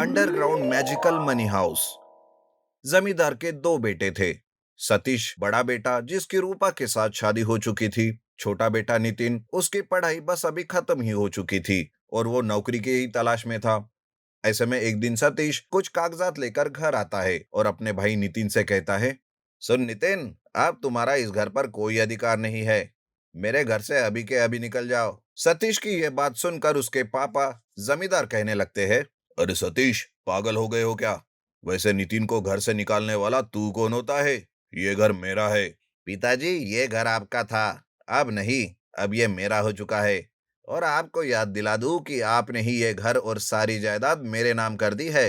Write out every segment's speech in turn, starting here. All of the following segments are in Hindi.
Underground magical money house. जमींदार के दो बेटे थे। सतीश बड़ा बेटा, जिसकी रूपा के साथ शादी हो चुकी थी। छोटा बेटा नितिन, उसकी पढ़ाई बस अभी खत्म ही हो चुकी थी और वो नौकरी की ही तलाश में था। ऐसे में एक दिन सतीश कुछ कागजात लेकर घर आता है और अपने भाई नितिन से कहता है, सुन नितिन, अब तुम्हारा इस घर पर कोई अधिकार नहीं है। मेरे घर से अभी के अभी निकल जाओ। सतीश की यह बात सुनकर उसके पापा जमींदार कहने लगते हैं, अरे सतीश, पागल हो गए हो क्या? वैसे नितिन को घर से निकालने वाला तू कौन होता है? ये घर मेरा है। पिताजी, ये घर आपका था, अब नहीं, अब ये मेरा हो चुका है। और आपको याद दिला दूं कि आपने ही ये घर और सारी जायदाद मेरे नाम कर दी है।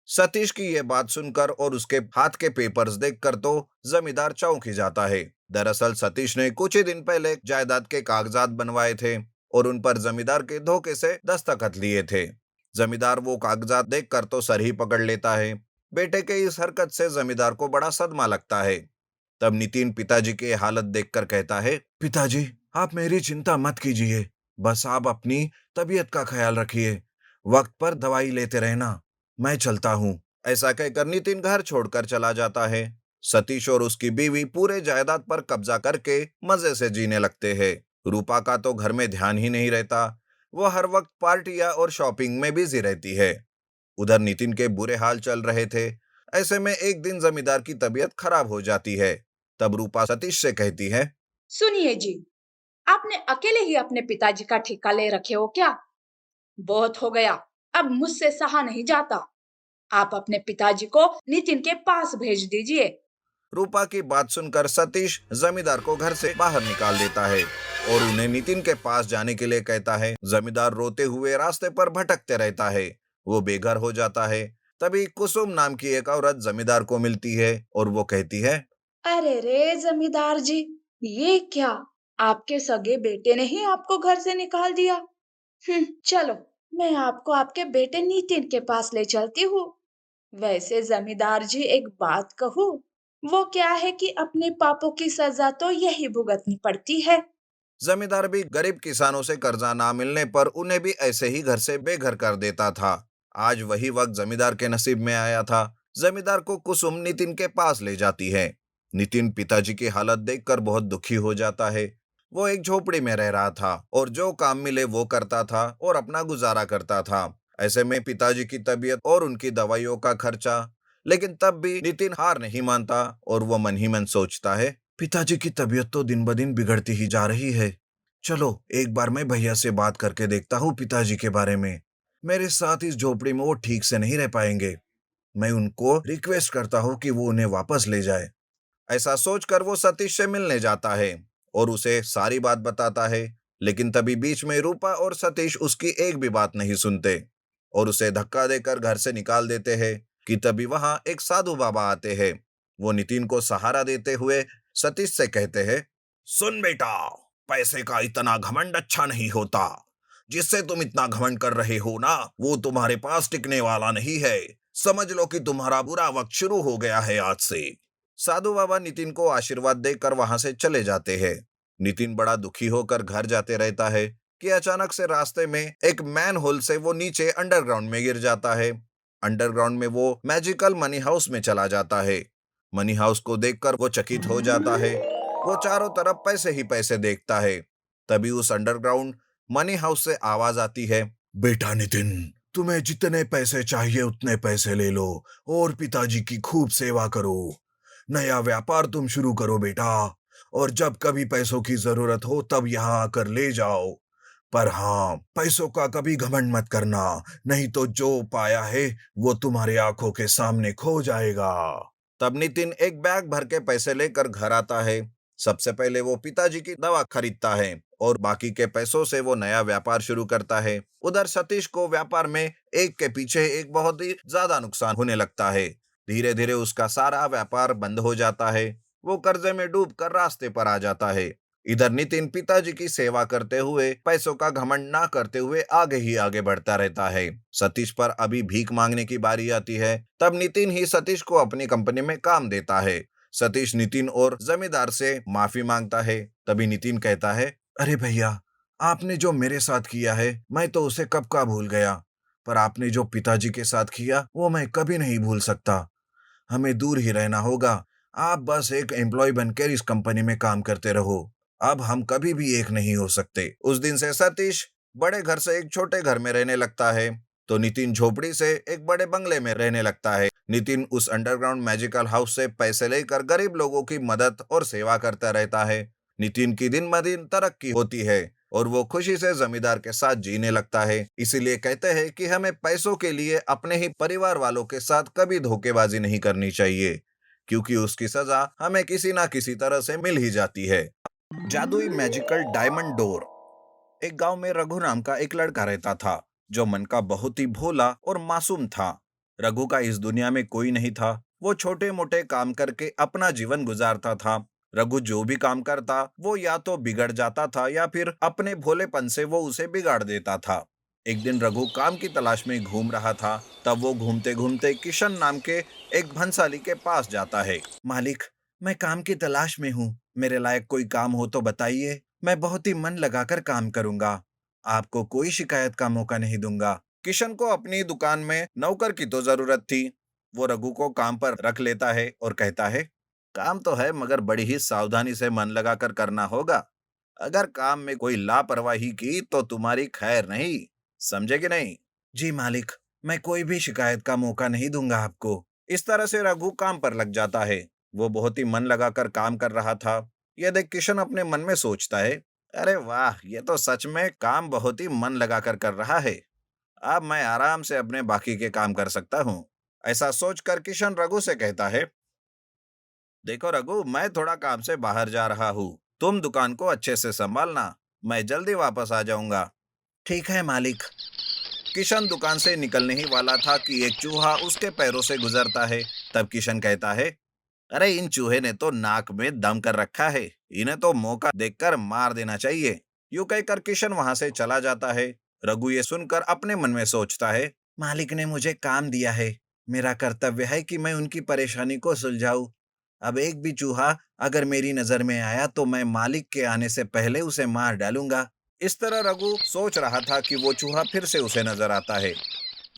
सतीश की ये बात सुनकर और उसके हाथ के पेपर्स देखकर तो जमींदार चौंक ही जाता है। दरअसल सतीश ने कुछ ही दिन पहले जायदाद के कागजात बनवाए थे और उन पर जमींदार के धोखे से दस्तखत लिए थे। जमींदार वो कागजात देखकर तो सर ही पकड़ लेता है। बेटे के इस हरकत से जमींदार को बड़ा सदमा लगता है। तब नितिन पिताजी की हालत देखकर कहता है, पिताजी, आप मेरी चिंता मत कीजिए, बस आप अपनी तबीयत का ख्याल रखिए, वक्त पर दवाई लेते रहना, मैं चलता हूँ। ऐसा कहकर नितिन घर छोड़कर चला जाता है। सतीश और उसकी बीवी पूरे जायदाद पर कब्जा करके मजे से जीने लगते हैं। रूपा का तो घर में ध्यान ही नहीं रहता, वो हर वक्त पार्टियां और शॉपिंग में बिजी रहती है। उधर नितिन के बुरे हाल चल रहे थे। ऐसे में एक दिन जमींदार की तबीयत खराब हो जाती है। तब रूपा सतीश से कहती है, सुनिए जी, आपने अकेले ही अपने पिताजी का ठेका ले रखे हो क्या? बहुत हो गया, अब मुझसे सहा नहीं जाता। आप अपने पिताजी को नितिन के पास भेज दीजिए। रूपा की बात सुनकर सतीश जमींदार को घर से बाहर निकाल देता है और उन्हें नितिन के पास जाने के लिए कहता है। जमींदार रोते हुए रास्ते पर भटकते रहता है। वो बेघर हो जाता है। तभी कुसुम नाम की एक औरत जमींदार को मिलती है और वो कहती है, अरे रे जमींदार जी, ये क्या? आपके सगे बेटे ने ही आपको घर से निकाल दिया। चलो, मैं आपको आपके बेटे नितिन के पास ले चलती हूँ। वैसे जमींदार जी, एक बात कहूँ, वो क्या है कि अपने पापों की सजा तो यही भुगतनी पड़ती है। जमींदार भी गरीब किसानों से कर्जा ना मिलने पर उन्हें भी ऐसे ही घर से बेघर कर देता था। आज वही वक्त जमींदार के नसीब में आया था। जमींदार को कुसुम नितिन के पास ले जाती है। नितिन पिताजी की हालत देखकर बहुत दुखी हो जाता है। वो एक झोपड़ी में रह रहा था और जो काम मिले वो करता था और अपना गुजारा करता था। ऐसे में पिताजी की तबीयत और उनकी दवाइयों का खर्चा। लेकिन तब भी नितिन हार नहीं मानता और वो मन ही मन सोचता है, पिताजी की तबीयत तो दिन ब दिन बिगड़ती ही जा रही है। चलो, एक बार मैं भैया से बात करके देखता हूँ पिताजी के बारे में। मेरे साथ इस झोपड़ी में वो ठीक से नहीं रह पाएंगे। मैं उनको रिक्वेस्ट करता हूँ कि वो उन्हें वापस ले जाए। ऐसा सोचकर वो सतीश से मिलने जाता है और उसे सारी बात बताता है। लेकिन तभी बीच में रूपा और सतीश उसकी एक भी बात नहीं सुनते और उसे धक्का देकर घर से निकाल देते हैं। कि तभी वहां एक साधु बाबा आते हैं। वो नितिन को सहारा देते हुए सतीश से कहते हैं, सुन बेटा, पैसे का इतना घमंड अच्छा नहीं होता। जिससे तुम इतना घमंड कर रहे हो ना, वो तुम्हारे पास टिकने वाला नहीं है। समझ लो कि तुम्हारा बुरा वक्त शुरू हो गया है आज से। साधु बाबा नितिन को आशीर्वाद देकर वहां से चले जाते हैं। नितिन बड़ा दुखी होकर घर जाते रहता है कि अचानक से रास्ते में एक मैन होल से वो नीचे अंडरग्राउंड में गिर जाता है। अंडरग्राउंड में वो मैजिकल मनी हाउस में चला जाता है। मनी हाउस को देखकर वो चकित हो जाता है। वो चारों तरफ पैसे ही पैसे देखता है। तभी उस अंडरग्राउंड मनी हाउस से आवाज आती है, बेटा नितिन, तुम्हें जितने पैसे चाहिए उतने पैसे ले लो और पिताजी की खूब सेवा करो। नया व्यापार तुम शुरू करो बेटा, और जब कभी पैसों की जरूरत हो तब यहाँ आकर ले जाओ। पर हाँ, पैसों का कभी घमंड मत करना, नहीं तो जो पाया है वो तुम्हारी आंखों के सामने खो जाएगा। तब नितिन एक बैग भर के पैसे लेकर घर आता है। सबसे पहले वो पिताजी की दवा खरीदता है और बाकी के पैसों से वो नया व्यापार शुरू करता है। उधर सतीश को व्यापार में एक के पीछे एक बहुत ही ज्यादा नुकसान होने लगता है। धीरे धीरे उसका सारा व्यापार बंद हो जाता है। वो कर्जे में डूब कर रास्ते पर आ जाता है। इधर नितिन पिताजी की सेवा करते हुए, पैसों का घमंड ना करते हुए आगे ही आगे बढ़ता रहता है। सतीश पर अभी भीख मांगने की बारी आती है। तब नितिन ही सतीश को अपनी कंपनी में काम देता है। सतीश नितिन और जमींदार से माफी मांगता है। तभी नितिन कहता है, अरे भैया, आपने जो मेरे साथ किया है मैं तो उसे कब का भूल गया। पर आपने जो पिताजी के साथ किया वो मैं कभी नहीं भूल सकता। हमें दूर ही रहना होगा। आप बस एक एम्प्लॉय बनकर इस कंपनी में काम करते रहो। अब हम कभी भी एक नहीं हो सकते। उस दिन से सतीश बड़े घर से एक छोटे घर में रहने लगता है, तो नितिन झोपड़ी से एक बड़े बंगले में रहने लगता है। नितिन उस अंडरग्राउंड मैजिकल हाउस से पैसे लेकर गरीब लोगों की मदद और सेवा करता रहता है। नितिन की दिन ब दिन तरक्की होती है और वो खुशी से जमींदार के साथ जीने लगता है। इसीलिए कहते हैं कि हमें पैसों के लिए अपने ही परिवार वालों के साथ कभी धोखेबाजी नहीं करनी चाहिए, क्योंकि उसकी सजा हमें किसी ना किसी तरह से मिल ही जाती है। जादुई मैजिकल डायमंड डोर। एक गांव में रघु नाम का एक लड़का रहता था, जो मन का बहुत ही भोला और मासूम था। रघु का इस दुनिया में कोई नहीं था। वो छोटे मोटे काम करके अपना जीवन गुजारता था। रघु जो भी काम करता वो या तो बिगड़ जाता था या फिर अपने भोलेपन से वो उसे बिगाड़ देता था। एक दिन रघु काम की तलाश में घूम रहा था। तब वो घूमते घूमते किशन नाम के एक भंसाली के पास जाता है। मालिक, मैं काम की तलाश में हूँ। मेरे लायक कोई काम हो तो बताइए। मैं बहुत ही मन लगाकर काम करूंगा। आपको कोई शिकायत का मौका नहीं दूंगा। किशन को अपनी दुकान में नौकर की तो जरूरत थी। वो रघु को काम पर रख लेता है और कहता है, काम तो है मगर बड़ी ही सावधानी से मन लगाकर करना होगा। अगर काम में कोई लापरवाही की तो तुम्हारी खैर नहीं। समझे कि नहीं? जी मालिक, मैं कोई भी शिकायत का मौका नहीं दूंगा आपको। इस तरह से रघु काम पर लग जाता है। वो बहुत ही मन लगाकर काम कर रहा था। यह देख किशन अपने मन में सोचता है, अरे वाह, ये तो सच में काम बहुत ही मन लगाकर कर रहा है। अब मैं आराम से अपने बाकी के काम कर सकता हूँ। ऐसा सोचकर किशन रघु से कहता है, देखो रघु, मैं थोड़ा काम से बाहर जा रहा हूँ। तुम दुकान को अच्छे से संभालना। मैं जल्दी वापस आ जाऊंगा। ठीक है मालिक। किशन दुकान से निकलने ही वाला था कि एक चूहा उसके पैरों से गुजरता है। तब किशन कहता है, अरे इन चूहे ने तो नाक में दम कर रखा है। इन्हें तो मौका देखकर मार देना चाहिए। यूं कहकर किशन वहां से चला जाता है। रघु ये सुनकर अपने मन में सोचता है, मालिक ने मुझे काम दिया है। मेरा कर्तव्य है कि मैं उनकी परेशानी को सुलझाऊं। अब एक भी चूहा अगर मेरी नजर में आया तो मैं मालिक के आने से पहले उसे मार डालूंगा। इस तरह रघु सोच रहा था कि वो चूहा फिर से उसे नजर आता है।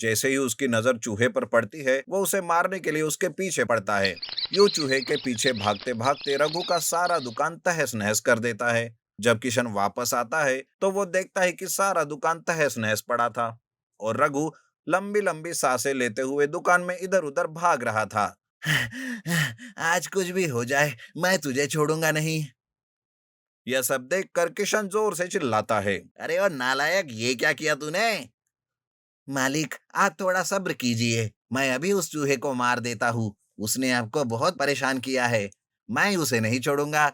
जैसे ही उसकी नजर चूहे पर पड़ती है, वो उसे मारने के लिए उसके पीछे पड़ता है। यूं चूहे के पीछे भागते भागते रघु का सारा दुकान तहस नहस कर देता है। जब किशन वापस आता है तो वो देखता है कि सारा दुकान तहस नहस पड़ा था और रघु लंबी लंबी सांसें लेते हुए दुकान में इधर उधर भाग रहा था। आज कुछ भी हो जाए, मैं तुझे छोड़ूंगा नहीं। यह सब देखकर किशन जोर से चिल्लाता है, अरे ओ नालायक, ये क्या किया तूने? मालिक, आप थोड़ा सब्र कीजिए। मैं अभी उस चूहे को मार देता हूँ। उसने आपको बहुत परेशान किया है। मैं उसे नहीं छोड़ूंगा।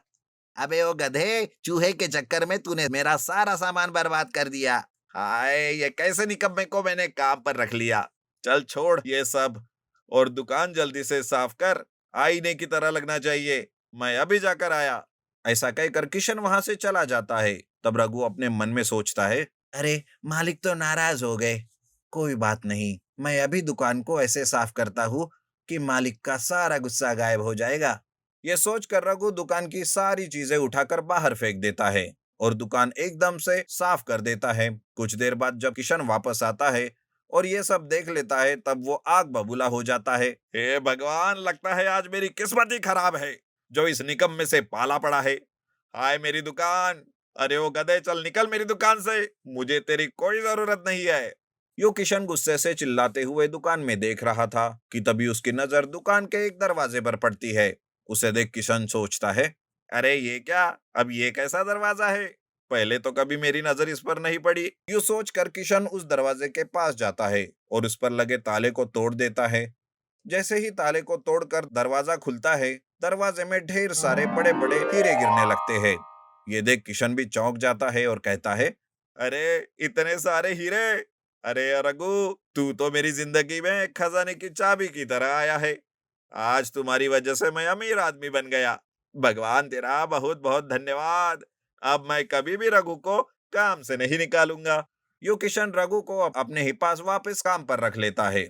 अबे ओ गधे, चूहे के चक्कर में तूने मेरा सारा सामान बर्बाद कर दिया। हाय, ये कैसे निकम्मे को मैंने काम पर रख लिया। चल छोड़ ये सब और दुकान जल्दी से साफ कर। आईने की तरह लगना चाहिए। मैं अभी जाकर आया। ऐसा कहकर किशन वहां से चला जाता है। तब रघु अपने मन में सोचता है, अरे मालिक तो नाराज हो गए। कोई बात नहीं, मैं अभी दुकान को ऐसे साफ करता हूँ कि मालिक का सारा गुस्सा गायब हो जाएगा। ये सोचकर रघु दुकान की सारी चीजें उठाकर बाहर फेंक देता है और दुकान एकदम से साफ कर देता है। कुछ देर बाद जब किशन वापस आता है और ये सब देख लेता है, तब वो आग बबूला हो जाता है। हे भगवान, लगता है आज मेरी किस्मत ही खराब है जो इस निकम्मे से पाला पड़ा है। हाय मेरी दुकान। अरे ओ गधे, चल निकल मेरी दुकान से। मुझे तेरी कोई जरूरत नहीं है। यो किशन गुस्से से चिल्लाते हुए दुकान में देख रहा था कि तभी उसकी नजर दुकान के एक दरवाजे पर पड़ती है। उसे देख किशन सोचता है, अरे ये क्या, अब ये कैसा दरवाजा है? पहले तो कभी मेरी नजर इस पर नहीं पड़ी। यूं सोचकर किशन उस दरवाजे के पास जाता है और उस पर लगे ताले को तोड़ देता है। जैसे ही ताले को तोड़कर दरवाजा खुलता है, दरवाजे में ढेर सारे बड़े बड़े हीरे गिरने लगते हैं। ये देख किशन भी चौंक जाता है और कहता है, अरे इतने सारे हीरे! अरे रघु, तू तो मेरी जिंदगी में एक खजाने की चाबी की तरह आया है। आज तुम्हारी वजह से मैं अमीर आदमी बन गया। भगवान तेरा बहुत बहुत धन्यवाद। अब मैं कभी भी रघु को काम से नहीं निकालूंगा। यो किशन रघु को अपने ही पास वापस काम पर रख लेता है